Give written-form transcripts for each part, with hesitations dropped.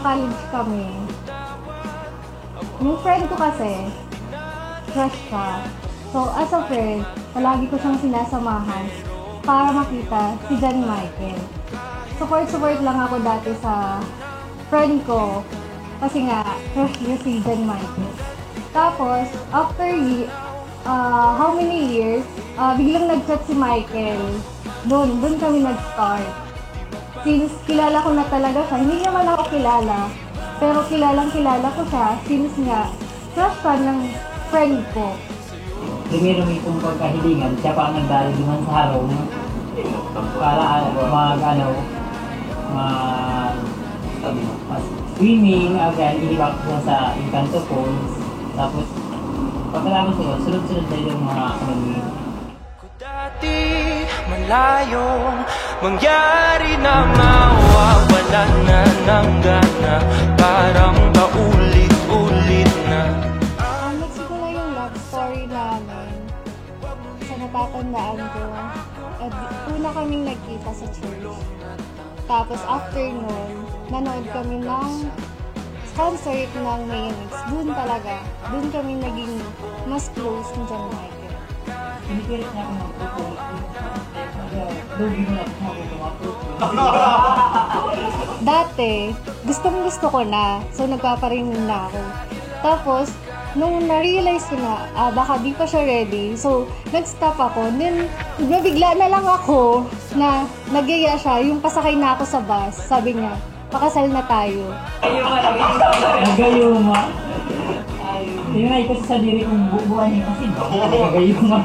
nung college kami, yung friend ko kasi, crush siya. So, as a friend, palagi ko siyang sinasamahan para makita si John Michael. Support lang ako dati sa friend ko kasi nga, crush niya si John Michael. Tapos, after how many years, biglang nag-chat si Michael. Doon kami nag-start. Since kilala ko na talaga siya, hindi naman ako kilala. Pero kilala ko siya since nga, crush siya ng friend ko. Dumiro-mi kong pagkahilingan, siya pa ang nagdali naman sa harong para swimming, again, iniwak ko sa Encanto Falls. Tapos, pagkalaman ko, sunod-sunod na yung mga kamali. Dati malayong mangyari na mawawala na ng gana, parang paulit-ulit na. Mexico na yung love story namin. Sa natatandaan ko, una kaming nagkita sa church. Tapos after nun, nanood kami ng concert ng Mayonnaise. Doon kami naging mas close ni John Michael. Pinipilit niya ako mag-propose. Lugi mo lang ako mag-propose. Dati, gusto ko na. So, nagpaparinig na ako. Tapos, nung na-realize ko na, baka di pa siya ready. So, nag-stop ako. Then, nabigla na lang ako na nagyaya siya. Yung pasakay na ako sa bus. Sabi niya, pakasal na tayo. Nagayuma. Tinry ko sa diri kong bubuan niya kasi nagayuma.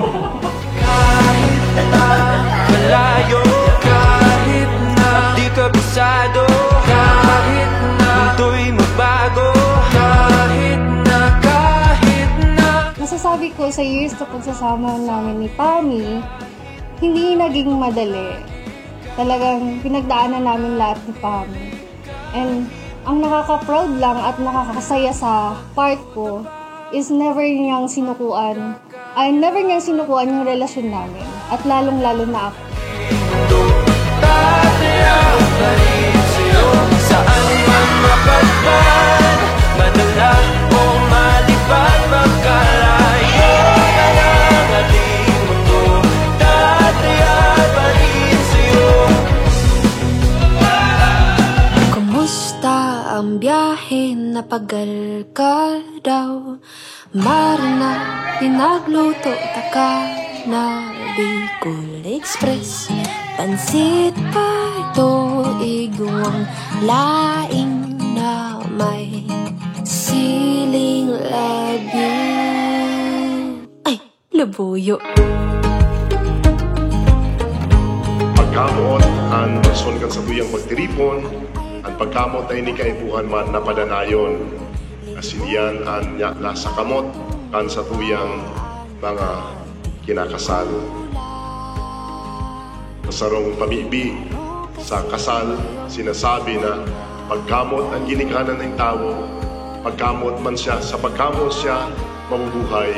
Kahit na malayo, kahit na di kabisado, kahit na mundo'y magbago, kahit na Masasabi ko sa years na pagsasama namin ni Pami, hindi naging madali. Talagang pinagdaanan namin lahat ni Pami. And ang nakaka-proud lang at nakakasaya sa part ko is never niyang sinukuan yung relasyon namin. At lalong-lalo na ako. Tatayaw pa rin sa'yo, saan man mapadpad, madala o malipad, magkalayo na lang ating mundo. Tatayaw pa rin sa'yo. Kumusta ang biyahe? Napagal ka daw. Marina, pinagluto taka na Bicol Express. Pansit pa ito, igwang laing na may siling labi. Ay, labuyo. Pagkamot, ang rason kan sa tuyang pagtiripon, ang pagkamot ay ni kaibuhan man napadanayon. Asilian ang nasa kamot kan sa tuyang mga kinakasal. Kasarong pamibig sa kasal, sinasabi na pagkamot ang ginikanan ng tao, pagkamot man siya, sa pagkamot siya mabubuhay,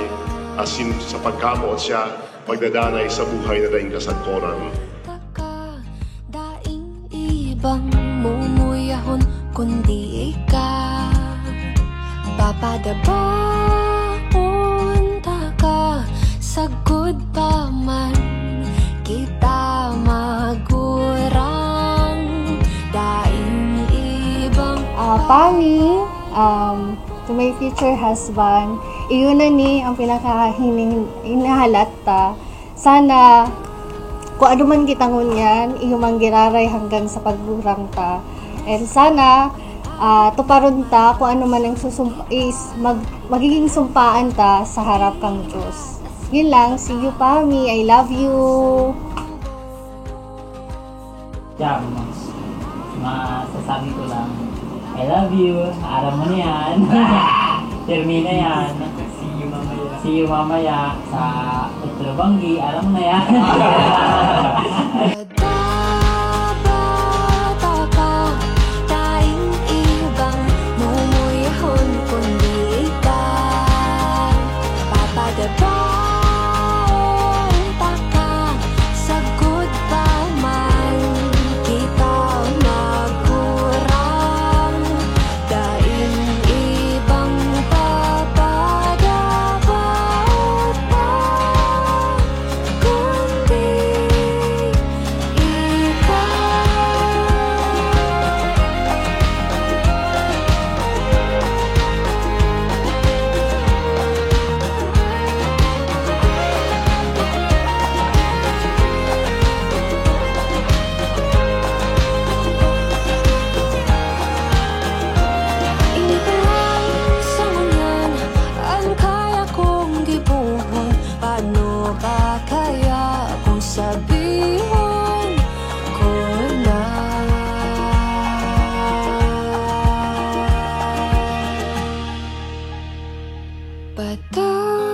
asin sa pagkamot siya magdadanay sa buhay na daing kasagkoran. Daing ibang mumuyahon kundi ikaw. Papadabon ka, sagod pa man kita magurang. Daing ibang Pami, to my future husband, iyon na ni ang pinakahininhalat ta. Sana, kung ano man kitang ngunyan, iyo mang giraray hanggang sa pagburang ta. And sana, tuparon ta kung ano man ang magiging sumpaan ta sa harap kang Diyos. Yun lang, see you Pami, I love you. Yeah, masasabi ko lang, I love you, aram mo na yan. Termina yan. See you mamaya sa Utrobanggi, aram mo na yan. Bato